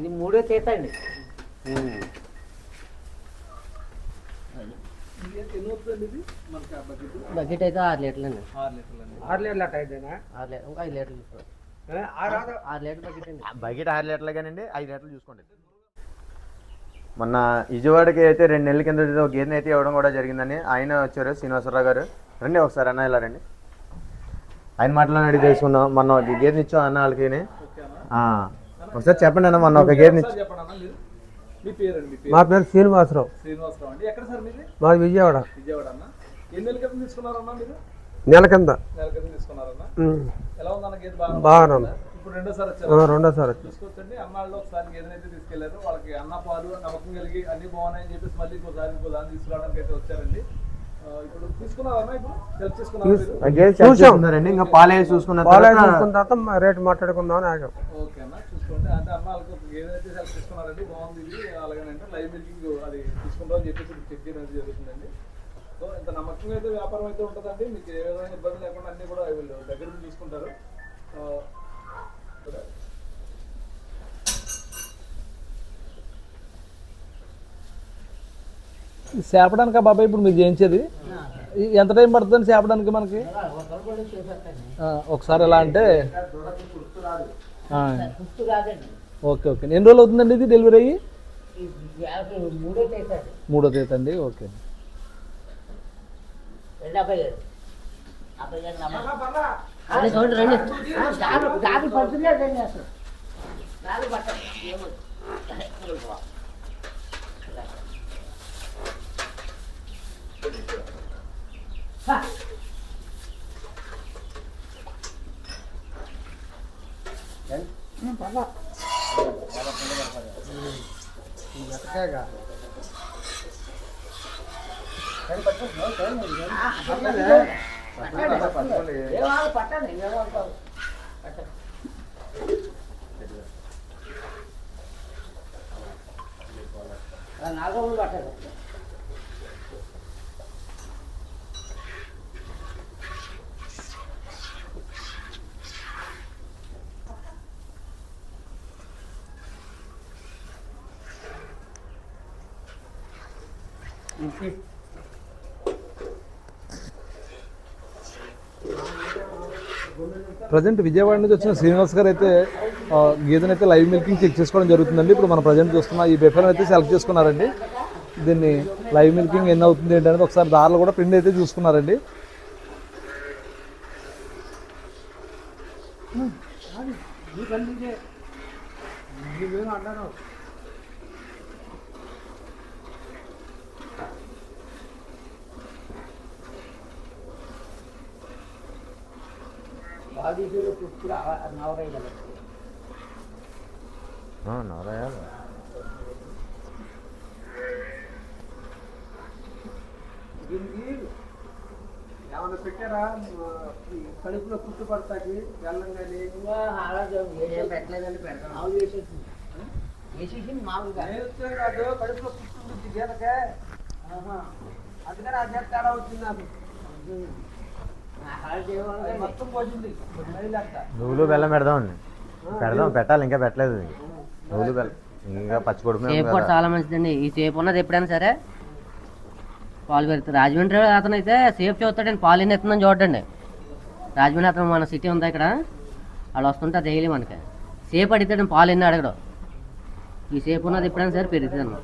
ఇది మూడో చేత అండి. బకెట్ అయితే 6 లీటర్లు అండి. 6 లీటర్లు అట్ట అయితేనా? 6 లీటర్ ఇంకా 5 లీటర్లు తీసుకోండి. 6 లీటర్ బకెట్ అండి. బకెట్ 6 లీటర్లు కానండి, 5 లీటర్లు చూసుకోండి. మొన్న విజయవాడకి అయితే 2 నెలల కింద ఒక గేదెని అయితే ఇవ్వడం కూడా జరిగిందని ఆయన వచ్చారు, శ్రీనివాసరావు గారు. రండి ఒకసారి అన్న ఇలా రండి, ఆయన మాటలను అడిగి తెలుసుకుందాం. మొన్న ఒక గేదెని ఇచ్చాం అన్న వాళ్ళకి. ఒకసారి చెప్పండి అన్న, మొన్న ఒక గేదెని ఇచ్చి. మా పేరు శ్రీనివాసరావు. మాది విజయవాడ. నెల కింద. బాగా రెండోసారి చూసుకోవచ్చండి. అన్నాళ్ళు ఒకసారి గేదెని అయితే తీసుకెళ్లారు. వాళ్ళకి అన్న పాలు నమ్మకం కలిగి అన్ని బాగున్నాయని చెప్పేసి మళ్ళీ ఇంకోసారి ఇంకో దాన్ని తీసుకురావడానికి అయితే వచ్చారండి. ఇప్పుడు తీసుకున్నారన్నా, ఇప్పుడు సెలెక్ట్ చేసుకున్నారండి. ఇంకా పాలే చూసుకున్న తర్వాత రేటు మాట్లాడుకుందాం అని ఆగాం. ఓకే అన్న, చూసుకోండి. అంటే అన్న వాళ్ళకి ఒక గేదెని అయితే సెలెక్ట్ చేసుకున్నారండి. బాగుంది ఇది. అలాగేనంటే లైవ్ మిల్కింగ్ అది తీసుకుంటామని చెప్పేసి చెక్ చేయడం అయితే జరుగుతుందండి. సో ఇంత నమ్మకంగా అయితే వ్యాపారం అయితే ఉంటుందండి. మీకు ఏ విధమైన ఇబ్బంది లేకుండా అన్ని కూడా వీళ్ళు దగ్గర నుంచి చూసుకుంటారు. చేపడానికా బాబాయ్ ఇప్పుడు మీరు చేయించేది? ఎంత టైం పడుతుంది చేపడానికి మనకి? ఒకసారి ఎలా అంటే ఓకే ఓకే. ఎన్ని రోజులు అవుతుందండి ఇది డెలివరీ అయ్యి? 3వ తేదీ అండి. ఓకే. ప్రజెంట్ విజయవాడ నుంచి వచ్చిన శ్రీనివాస్ గారు అయితే గేదెని అయితే లైవ్ మిల్కింగ్ చెక్ చేసుకోవడం జరుగుతుందండి. ఇప్పుడు మనం ప్రజెంట్ చూస్తున్న ఈ బెఫెల్ అయితే సెలెక్ట్ చేసుకున్నారండి. దీన్ని లైవ్ మిల్కింగ్ ఎన్ని అవుతుంది ఏంటనేది ఒకసారి దారిలో కూడా పిండి అయితే చూసుకున్నారండి. నవరాయాలు ఏమన్నా పెట్టారా కడుపులో పుట్టు పడతాకి వెళ్ళం కానీ? పెట్టలేదండి, పెడతాం. కాదు, కడుపులో పుట్టు ఉంటుంది గీతకే. అందుకని ఆ గీత తేడా వచ్చింది నాకు. మొత్తం పోసింది. నువ్వులు బెల్లం పెడదామండి. పెట్టాలి, ఇంకా పెట్టలేదు. నువ్వులు బెల్లం ఇంకా పచ్చికొడుకు కూడా చాలా మంచిదండి. ఈ సేపు ఉన్నది ఎప్పుడైనా సరే పాలు పెడతారు. రాజమండ్రి అతను అయితే సేఫ్ చూస్తాడండి, పాలు ఎన్ని ఎత్తుందని చూడండి. రాజమండ్రి అతను మన సిటీ ఉంది ఇక్కడ, వాళ్ళు వస్తుంటే డైలీ మనకి సేపు అడుగుతాడు, పాలు ఎన్ని అడగడం. ఈ సేపు ఉన్నది ఎప్పుడైనా సరే పెరుగుతుంది అన్న.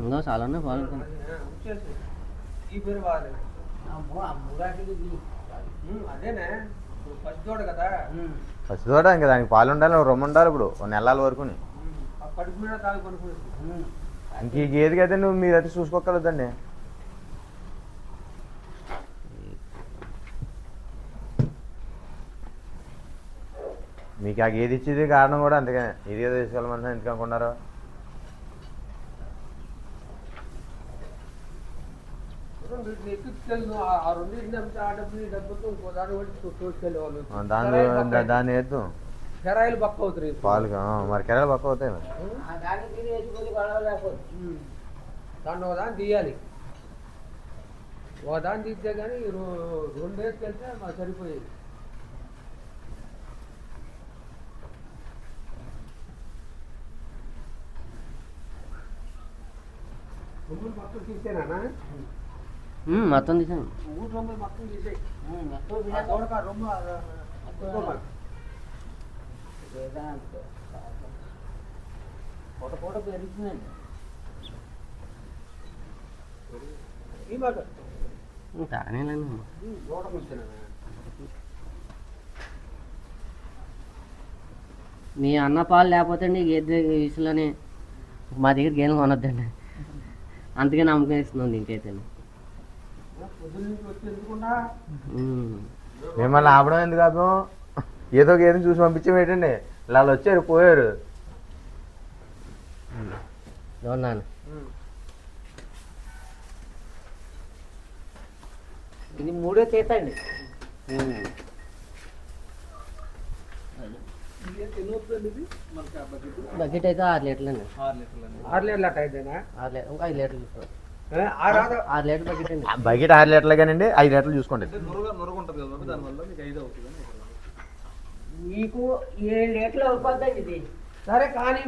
ఇంకా చాలా పాలు. పచ్చి తోట ఇంకా దానికి పాలు ఉండాలి, రొమ్ము ఉండాలి. ఇప్పుడు నెలల వరకు ఇంక ఈ గేదెకి అయితే నువ్వు మీరైతే చూసుకోగలదండి. మీకు ఆ గేదె ఇచ్చేది కారణం కూడా అందుకనే. ఇది ఏదో తీసుకెళ్ళమని ఎందుకు అనుకున్నారు? దాన్ని వేద్దు, కెరాయిలు పక్క అవుతాయి పాలు. మరి కెరాయిలు పక్క అవుతాయి. మరి దాన్ని తీయాలి. ఒక దాన్ని తీస్తే కానీ 2 డేస్కి వెళ్తే మాకు సరిపోయేది. రొమ్ములు మొత్తం తీసేనా? మొత్తం తీసాను. 3 రొమ్ములు మొత్తం తీసేయి. చూడక రొమ్ము పూట పెరుగుతుందండి. ఈ మాట తాగనేలేను. చూడక వచ్చానా? మీ అన్న పాలు లేకపోతే అండి గేదె విషయంలోనే మా దగ్గర గేదెలు కొనొద్దండి. అందుకే నమ్మకం ఇస్తున్నాం దీనికైతే. పొద్దున్న నుంచి వచ్చి ఎందుకున్నా మిమ్మల్ని ఆపడం ఎందుకు ఆపం? ఏదో గేదెని చూసి పంపించాం ఏంటండి, వాళ్ళు వచ్చారు పోయారు. చూడండి ఇది 3వ చేత అండి. ఇది ఎన్ని అవుతుందండి ఇది మనకి ఆ బకెట్? బకెట్ అయితే 6 లీటర్లు అండి. 6 లీటర్లు అండి. 6 లీటర్లు అట్ట అయితేనా? 6 లీటర్ ఇంకా 5 లీటర్లు తీసుకోండి. 6 6 లీటర్ బకెట్ అండి. బకెట్ 6 లీటర్లు కానండి, 5 లీటర్లు చూసుకోండి. అంటే నురగ ఉంటుంది కదా దానివల్ల మీకు 5 అవుతుందని. మీకు 7 లీటర్లు అవుతుందండి ఇది. సరే కానీ